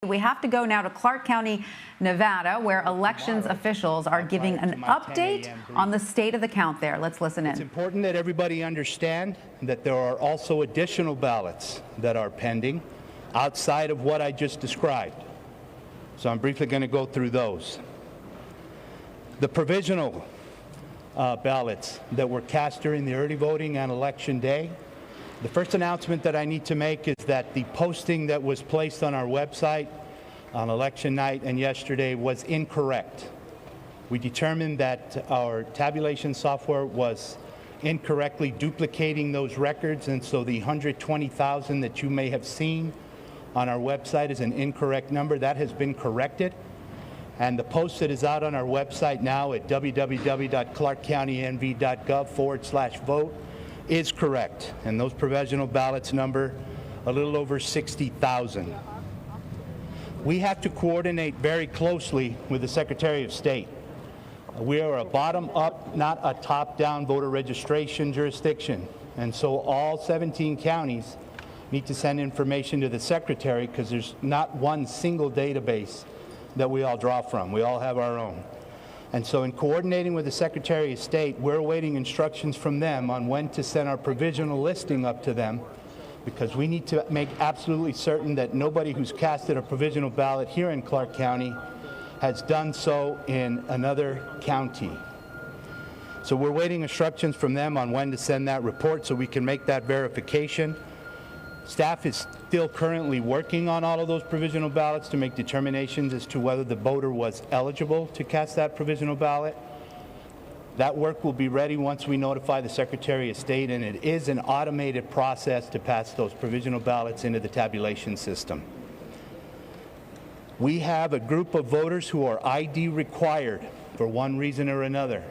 We have to go now to Clark County, Nevada, where elections officials are giving an update on the state of the count there. Let's listen in. It's important that everybody understand that there are also additional ballots that are pending outside of what I just described. So I'm briefly going to go through those. The provisional ballots that were cast during the early voting on Election Day. The first announcement that I need to make is that the posting that was placed on our website on election night and yesterday was incorrect. We determined that our tabulation software was incorrectly duplicating those records, and so the 120,000 that you may have seen on our website is an incorrect number. That has been corrected, and the post that is out on our website now at www.clarkcountynv.gov/vote is correct, and those provisional ballots number a little over 60,000. We have to coordinate very closely with the Secretary of State. We are a bottom-up, not a top-down voter registration jurisdiction, and so all 17 counties need to send information to the Secretary because there's not one single database that we all draw from. We all have our own. And so in coordinating with the Secretary of State, we're awaiting instructions from them on when to send our provisional listing up to them, because we need to make absolutely certain that nobody who's casted a provisional ballot here in Clark County has done so in another county. So we're waiting instructions from them on when to send that report so we can make that verification. Staff is still currently working on all of those provisional ballots to make determinations as to whether the voter was eligible to cast that provisional ballot. That work will be ready once we notify the Secretary of State, and it is an automated process to pass those provisional ballots into the tabulation system. We have a group of voters who are ID required for one reason or another.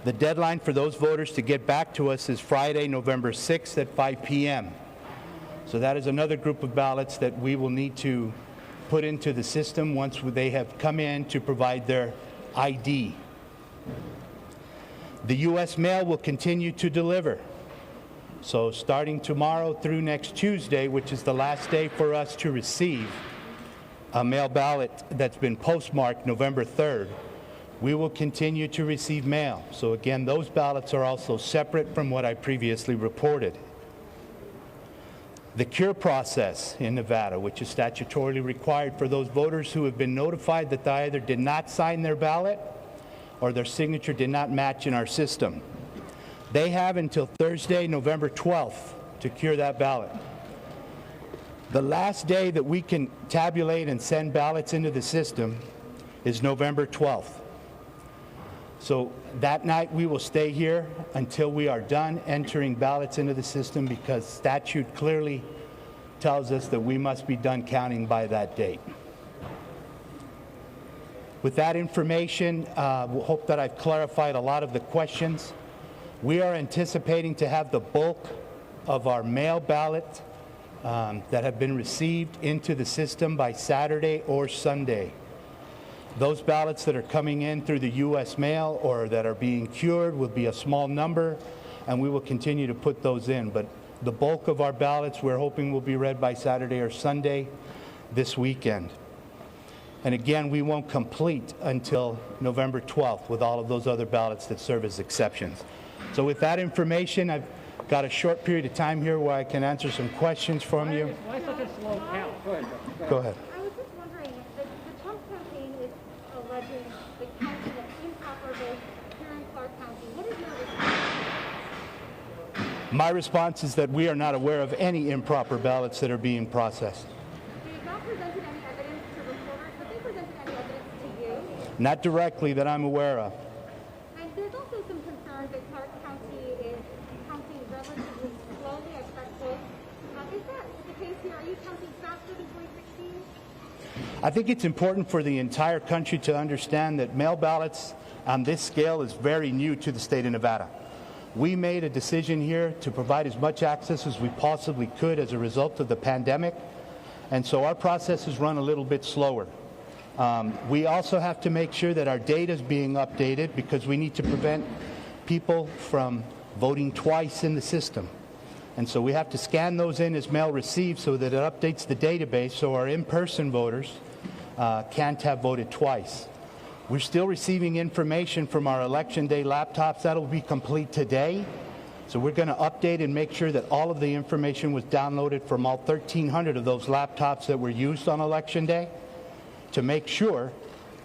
The deadline for those voters to get back to us is Friday, November 6th at 5 p.m. So that is another group of ballots that we will need to put into the system once they have come in to provide their ID. The U.S. mail will continue to deliver. So starting tomorrow through next Tuesday, which is the last day for us to receive a mail ballot that's been postmarked November 3rd, we will continue to receive mail. So again, those ballots are also separate from what I previously reported. The cure process in Nevada, which is statutorily required for those voters who have been notified that they either did not sign their ballot or their signature did not match in our system. They have until Thursday, November 12th to cure that ballot. The last day that we can tabulate and send ballots into the system is November 12th. So that night we will stay here until we are done entering ballots into the system, because statute clearly tells us that we must be done counting by that date. With that information, we hope that I've clarified a lot of the questions. We are anticipating to have the bulk of our mail ballot that have been received into the system by Saturday or Sunday. Those ballots that are coming in through the U.S. mail or that are being cured will be a small number, and we will continue to put those in. But the bulk of our ballots we're hoping will be read by Saturday or Sunday this weekend. And again, we won't complete until November 12th with all of those other ballots that serve as exceptions. So with that information, I've got a short period of time here where I can answer some questions from you. Why such a slow count? Go ahead. Go ahead. I was just wondering, the Trump campaign is alleging the counting of improper votes here in Clark County. What is your response? My response is that we are not aware of any improper ballots that are being processed. They have not presented any evidence to reporters, but they presented any evidence to you? Not directly that I'm aware of. And there's also some concern that Clark County is counting relatively slowly at that vote. Is that the case here? Are you counting faster than 2016? I think it's important for the entire country to understand that mail ballots on this scale is very new to the state of Nevada. We made a decision here to provide as much access as we possibly could as a result of the pandemic, and so our processes run a little bit slower. We also have to make sure that our data is being updated, because we need to prevent people from voting twice in the system. And so we have to scan those in as mail received so that it updates the database, so our in-person voters can't have voted twice. We're still receiving information from our election day laptops. That'll be complete today. So we're going to update and make sure that all of the information was downloaded from all 1,300 of those laptops that were used on election day to make sure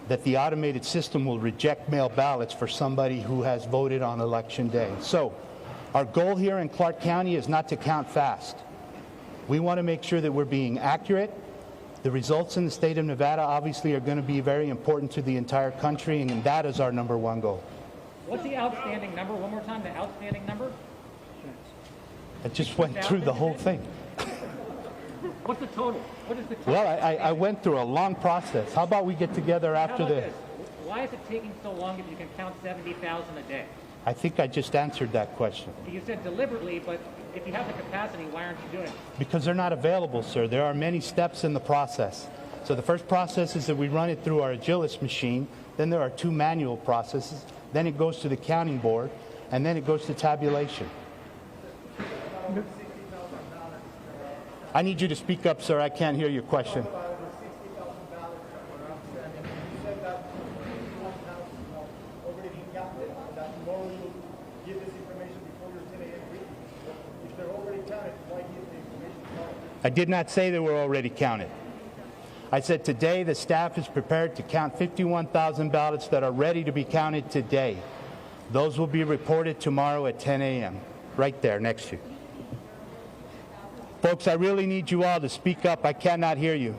that the automated system will reject mail ballots for somebody who has voted on election day. So our goal here in Clark County is not to count fast. We want to make sure that we're being accurate. The results in the state of Nevada obviously are going to be very important to the entire country, and that is our #1 goal. What's the outstanding number? One more time, the outstanding number? I just went through the whole thing. What's the total? What is the total? Well, I went through a long process. How about we get together How after about this? Why is it taking so long if you can count 70,000 a day? I think I just answered that question. You said deliberately, but if you have the capacity, why aren't you doing it? Because they're not available, sir. There are many steps in the process. So the first process is that we run it through our Agilis machine. Then there are 2 manual processes. Then it goes to the counting board, and then it goes to tabulation. I need you to speak up, sir. I can't hear your question. I did not say they were already counted. I said today the staff is prepared to count 51,000 ballots that are ready to be counted today. Those will be reported tomorrow at 10 a.m. right there next to you. Folks, I really need you all to speak up. I cannot hear you.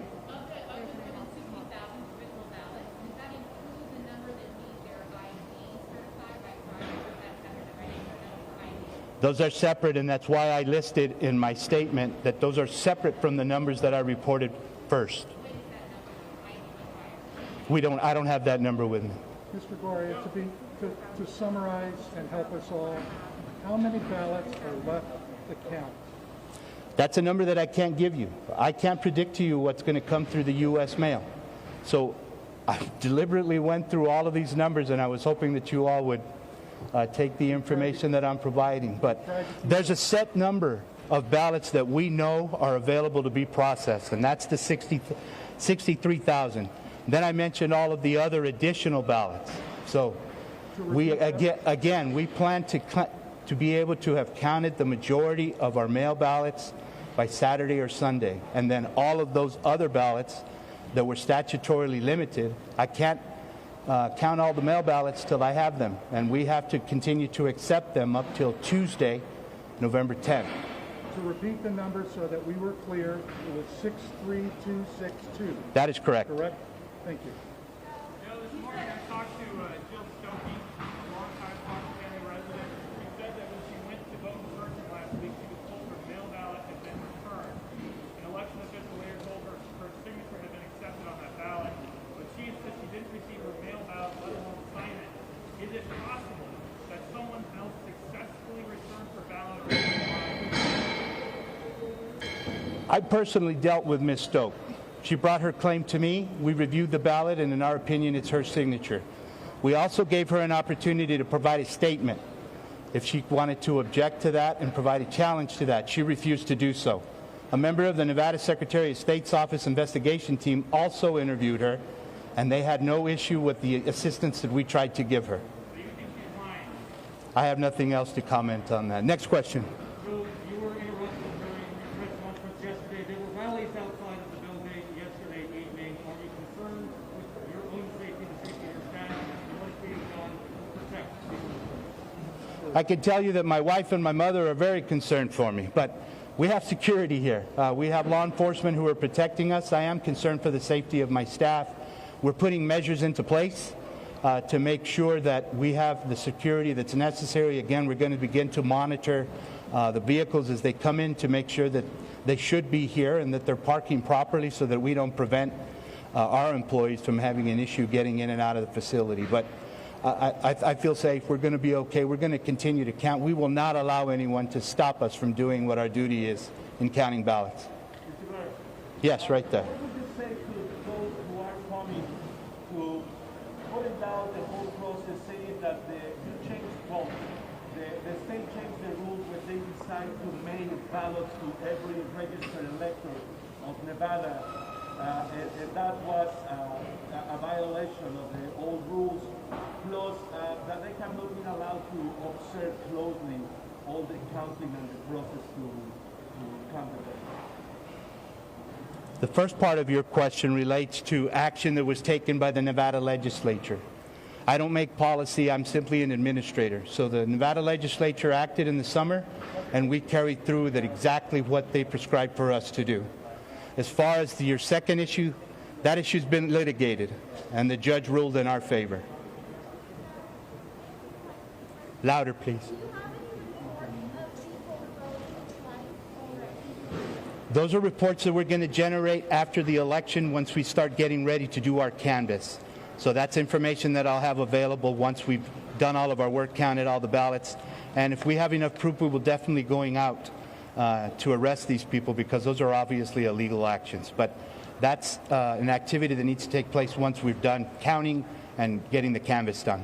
Those are separate, and that's why I listed in my statement that those are separate from the numbers that I reported first. I don't have that number with me. Mr. Goria, to summarize and help us all, how many ballots are left to count? That's a number that I can't give you. I can't predict to you what's going to come through the U.S. mail. So I deliberately went through all of these numbers, and I was hoping that you all would take the information that I'm providing. But there's a set number of ballots that we know are available to be processed, and that's the 63,000. Then I mentioned all of the other additional ballots. So we again we plan to be able to have counted the majority of our mail ballots by Saturday or Sunday, and then all of those other ballots that were statutorily limited, I can't count all the mail ballots till I have them, and we have to continue to accept them up till Tuesday, November 10th. To repeat the number so that we were clear, it was 63262. That is correct. Correct? Thank you. Joe, this morning I talked to Jill Stokey, a longtime Clark County resident. She said that when she went to vote in person last week, she was told her mail ballot had been returned. An election official later told her her signature had been accepted on that ballot, but she said she didn't receive her mail ballot, let alone sign it. Is it possible that someone else successfully returned her ballot? I personally dealt with Ms. Stoke. She brought her claim to me. We reviewed the ballot, and in our opinion, it's her signature. We also gave her an opportunity to provide a statement if she wanted to object to that and provide a challenge to that. She refused to do so. A member of the Nevada Secretary of State's Office investigation team also interviewed her, and they had no issue with the assistance that we tried to give her. I have nothing else to comment on that. Next question. So you were interrupted during your press conference yesterday. There were rallies outside of the building yesterday evening. Are you concerned with your own safety and the safety of your staff and what is being done to protect people? I can tell you that my wife and my mother are very concerned for me, but we have security here. We have law enforcement who are protecting us. I am concerned for the safety of my staff. We're putting measures into place to make sure that we have the security that's necessary. Again, we're going to begin to monitor the vehicles as they come in to make sure that they should be here and that they're parking properly so that we don't prevent our employees from having an issue getting in and out of the facility. But I feel safe. We're going to be okay. We're going to continue to count. We will not allow anyone to stop us from doing what our duty is in counting ballots. Yes, right there. What would you say to those who are coming to putting down the whole process, saying that the state changed the rules when they decide to mail ballots to every registered elector of Nevada, and that was a violation of the old rules, plus that they have not been allowed to observe closely all the counting and the process to count the votes. The first part of your question relates to action that was taken by the Nevada legislature. I don't make policy, I'm simply an administrator. So the Nevada legislature acted in the summer, and we carried through that exactly what they prescribed for us to do. As far as your second issue, that issue's been litigated, and the judge ruled in our favor. Louder, please. Those are reports that we're going to generate after the election once we start getting ready to do our canvass. So that's information that I'll have available once we've done all of our work, counted all the ballots. And if we have enough proof, we will definitely going out to arrest these people, because those are obviously illegal actions. But that's an activity that needs to take place once we've done counting and getting the canvass done.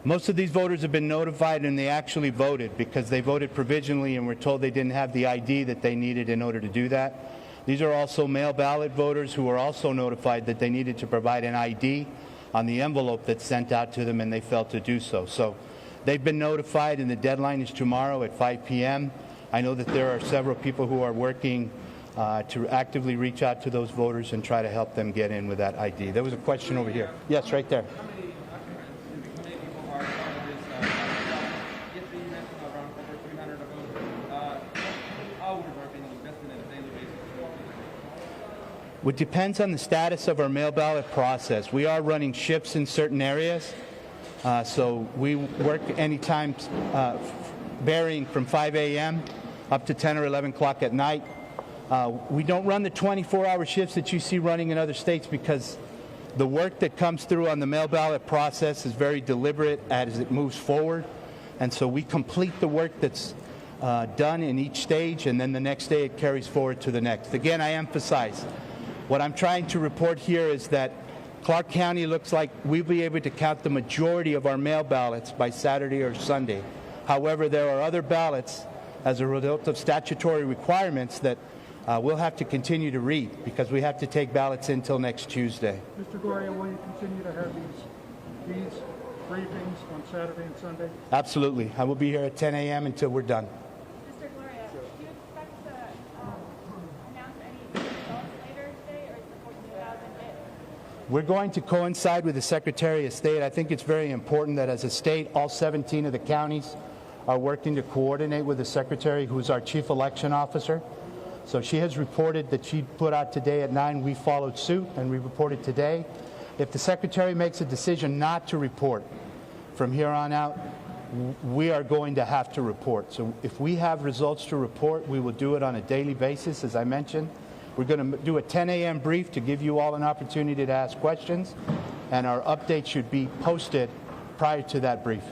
Most of these voters have been notified, and they actually voted because they voted provisionally and were told they didn't have the ID that they needed in order to do that. These are also mail ballot voters who were also notified that they needed to provide an ID on the envelope that's sent out to them, and they failed to do so. So they've been notified, and the deadline is tomorrow at 5 p.m. I know that there are several people who are working to actively reach out to those voters and try to help them get in with that ID. There was a question over here. Yes, right there. It depends on the status of our mail ballot process. We are running shifts in certain areas, so we work anytime varying from 5 a.m. up to 10 or 11 o'clock at night. We don't run the 24-hour shifts that you see running in other states, because the work that comes through on the mail ballot process is very deliberate as it moves forward, and so we complete the work that's done in each stage, and then the next day it carries forward to the next. Again, I emphasize, what I'm trying to report here is that Clark County looks like we'll be able to count the majority of our mail ballots by Saturday or Sunday. However, there are other ballots, as a result of statutory requirements, that we'll have to continue to read, because we have to take ballots until next Tuesday. Mr. Gloria, will you continue to have these briefings on Saturday and Sunday? Absolutely. I will be here at 10 a.m. until we're done. Mr. Gloria, do you expect to announce any results later today, or is the 14,000 it? We're going to coincide with the Secretary of State. I think it's very important that as a state, all 17 of the counties are working to coordinate with the Secretary, who's our Chief Election Officer. So she has reported that she put out today at 9. We followed suit, and we reported today. If the Secretary makes a decision not to report from here on out, we are going to have to report. So if we have results to report, we will do it on a daily basis, as I mentioned. We're going to do a 10 a.m. brief to give you all an opportunity to ask questions, and our update should be posted prior to that brief.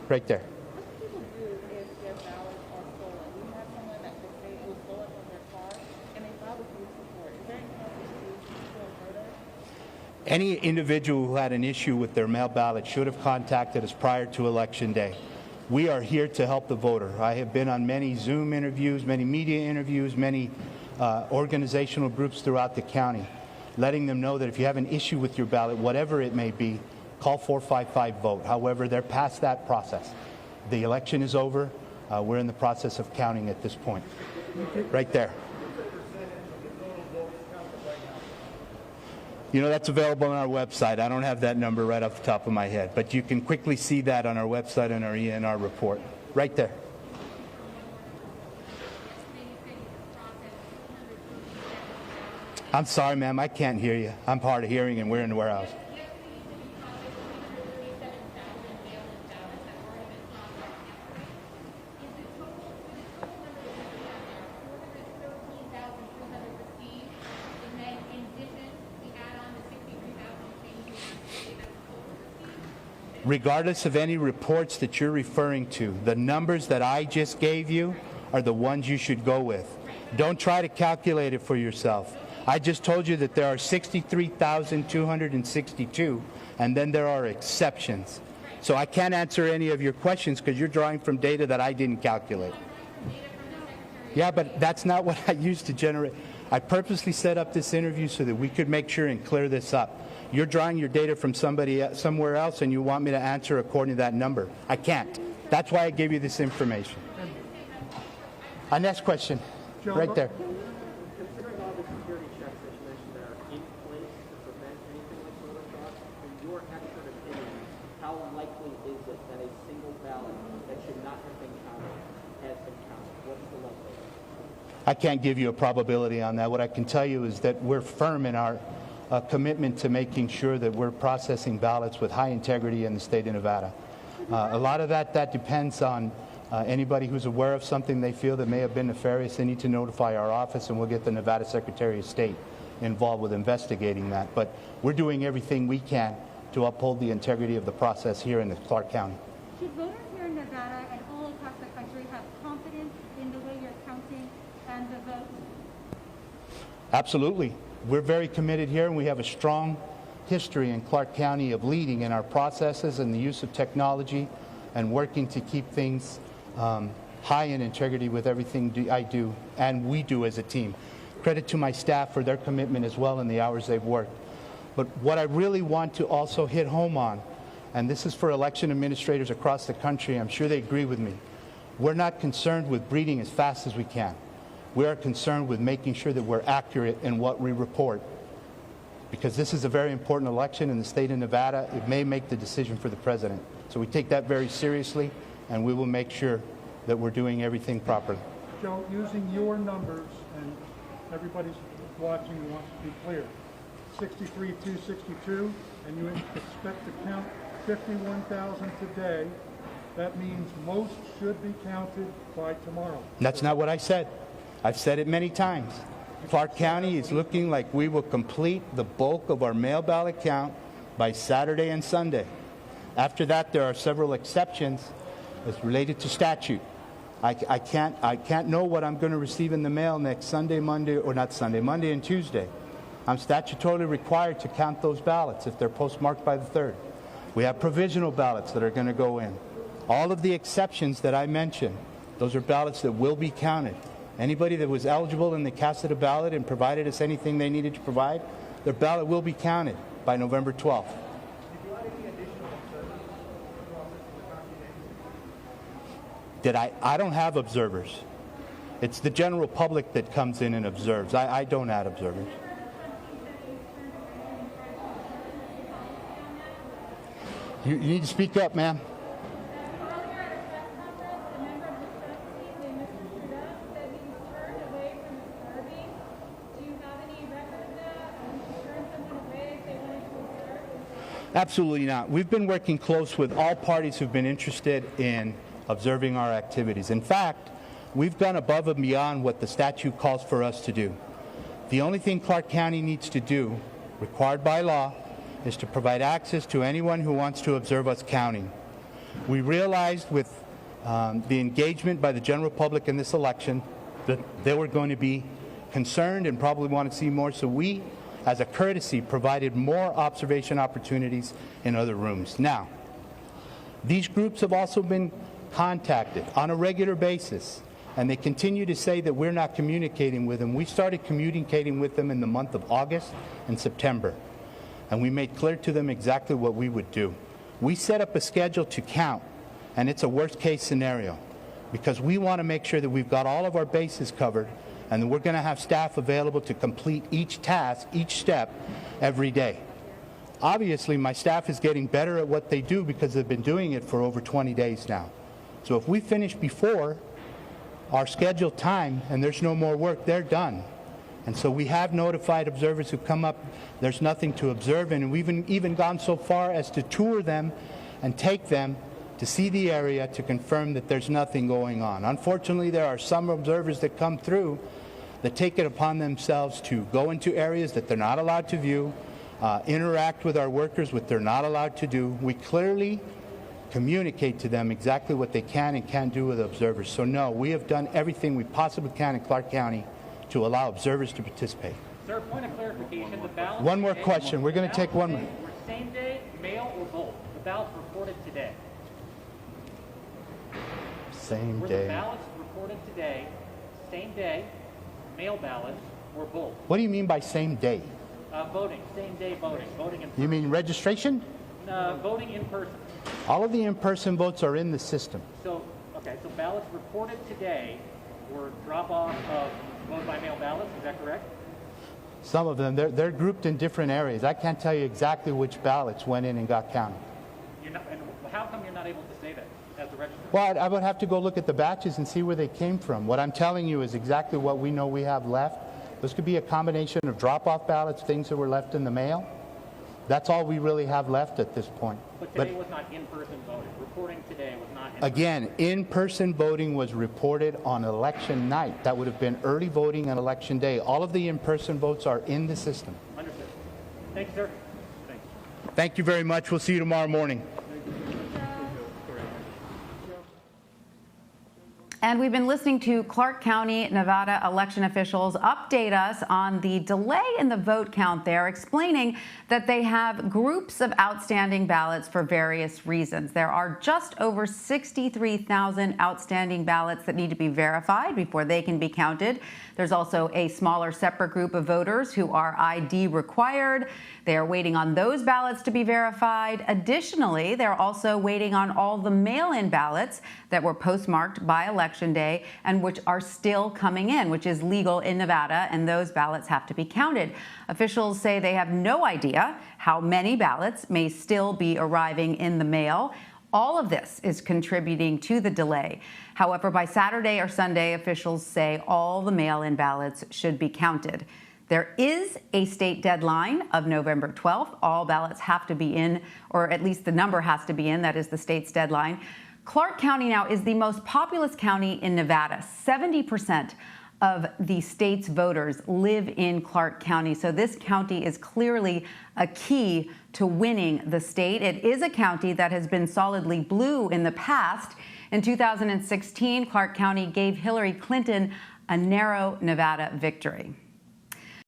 Right there. What do people do if their ballots are stolen? We have someone that could say it was stolen from their car, and they file a police report. Is there any possibility to report further? Any individual who had an issue with their mail ballot should have contacted us prior to Election Day. We are here to help the voter. I have been on many Zoom interviews, many media interviews, many organizational groups throughout the county, letting them know that if you have an issue with your ballot, whatever it may be, call 455-VOTE. However, they're past that process. The election is over. We're in the process of counting at this point. Right there. You know, that's available on our website. I don't have that number right off the top of my head, but you can quickly see that on our website and our ENR report. Right there. I'm sorry, ma'am, I can't hear you. I'm hard of hearing, and we're in the warehouse. Regardless of any reports that you're referring to, the numbers that I just gave you are the ones you should go with. Don't try to calculate it for yourself. I just told you that there are 63,262, and then there are exceptions. So I can't answer any of your questions because you're drawing from data that I didn't calculate. Yeah, but that's not what I used to generate. I purposely set up this interview so that we could make sure and clear this up. You're drawing your data from somewhere else, and you want me to answer according to that number. I can't. That's why I gave you this information. Next question, right there. Considering all the security checks that you mentioned that are in place to prevent anything like voter fraud, in your expert opinion, how likely is it that a single ballot that should not have been counted has been counted? What's the likelihood? I can't give you a probability on that. What I can tell you is that we're firm in our commitment to making sure that we're processing ballots with high integrity in the state of Nevada. A lot of that depends on anybody who's aware of something they feel that may have been nefarious. They need to notify our office, and we'll get the Nevada Secretary of State involved with investigating that. But we're doing everything we can to uphold the integrity of the process here in Clark County. Should voters here in Nevada and all across the country have confidence in the way you're counting and the vote? Absolutely. We're very committed here, and we have a strong history in Clark County of leading in our processes and the use of technology and working to keep things high in integrity with everything I do and we do as a team. Credit to my staff for their commitment as well in the hours they've worked. But what I really want to also hit home on, and this is for election administrators across the country, I'm sure they agree with me, we're not concerned with breeding as fast as we can. We are concerned with making sure that we're accurate in what we report. Because this is a very important election in the state of Nevada. It may make the decision for the president. So we take that very seriously, and we will make sure that we're doing everything properly. Joe, using your numbers, and everybody's watching wants to be clear, 63,262, and you expect to count 51,000 today, that means most should be counted by tomorrow. That's not what I said. I've said it many times. Clark County is looking like we will complete the bulk of our mail ballot count by Saturday and Sunday. After that, there are several exceptions as related to statute. I can't know what I'm going to receive in the mail next Sunday, Monday, or not Sunday, Monday and Tuesday. I'm statutorily required to count those ballots if they're postmarked by the 3rd. We have provisional ballots that are going to go in. All of the exceptions that I mentioned, those are ballots that will be counted. Anybody that was eligible and they casted a ballot and provided us anything they needed to provide, their ballot will be counted by November 12th. I don't have observers. It's the general public that comes in and observes. I don't add observers. You need to speak up, ma'am. Absolutely not. We've been working close with all parties who've been interested in observing our activities. In fact, we've gone above and beyond what the statute calls for us to do. The only thing Clark County needs to do, required by law, is to provide access to anyone who wants to observe us counting. We realized with the engagement by the general public in this election that they were going to be concerned and probably want to see more, so we, as a courtesy, provided more observation opportunities in other rooms. Now, these groups have also been contacted on a regular basis, and they continue to say that we're not communicating with them. We started communicating with them in the month of August and September, and we made clear to them exactly what we would do. We set up a schedule to count, and it's a worst-case scenario because we want to make sure that we've got all of our bases covered and we're going to have staff available to complete each task, each step, every day. Obviously, my staff is getting better at what they do because they've been doing it for over 20 days now. So if we finish before our scheduled time and there's no more work, they're done. And so we have notified observers who come up, there's nothing to observe, and we've even gone so far as to tour them and take them to see the area to confirm that there's nothing going on. Unfortunately, there are some observers that come through that take it upon themselves to go into areas that they're not allowed to view, interact with our workers, what they're not allowed to do. We clearly communicate to them exactly what they can and can't do with observers. So no, we have done everything we possibly can in Clark County to allow observers to participate. Sir, point of clarification, the ballots... One more question. We're going to take one more. Were same day, mail, or both? The ballots reported today. Same Were the day. ballots reported today, same day, mail ballots, or both? What do you mean by same day? Voting, same day voting, voting in You mean registration? voting in person. All of the in-person votes are in the system. So, okay, so ballots reported today were drop-off of vote-by-mail ballots, is that correct? Some of them, they're grouped in different areas. I can't tell you exactly which ballots went in and got counted. And how come you're not able to say that as the registrar? Well, I would have to go look at the batches and see where they came from. What I'm telling you is exactly what we know we have left. This could be a combination of drop-off ballots, things that were left in the mail. That's all we really have left at this point. But today was not in-person voting. Reporting today was not in-person. Again, in-person voting was reported on election night. That would have been early voting on election day. All of the in-person votes are in the system. Understood. Thank you, sir. Thanks. Thank you very much. We'll see you tomorrow morning. And we've been listening to Clark County, Nevada election officials update us on the delay in the vote count there, explaining that they have groups of outstanding ballots for various reasons. There are just over 63,000 outstanding ballots that need to be verified before they can be counted. There's also a smaller separate group of voters who are ID required. They are waiting on those ballots to be verified. Additionally, they're also waiting on all the mail-in ballots that were postmarked by Election Day and which are still coming in, which is legal in Nevada, and those ballots have to be counted. Officials say they have no idea how many ballots may still be arriving in the mail. All of this is contributing to the delay. However, by Saturday or Sunday, officials say all the mail-in ballots should be counted. There is a state deadline of November 12th. All ballots have to be in, or at least the number has to be in. That is the state's deadline. Clark County now is the most populous county in Nevada. 70% of the state's voters live in Clark County. So this county is clearly a key to winning the state. It is a county that has been solidly blue in the past. In 2016, Clark County gave Hillary Clinton a narrow Nevada victory.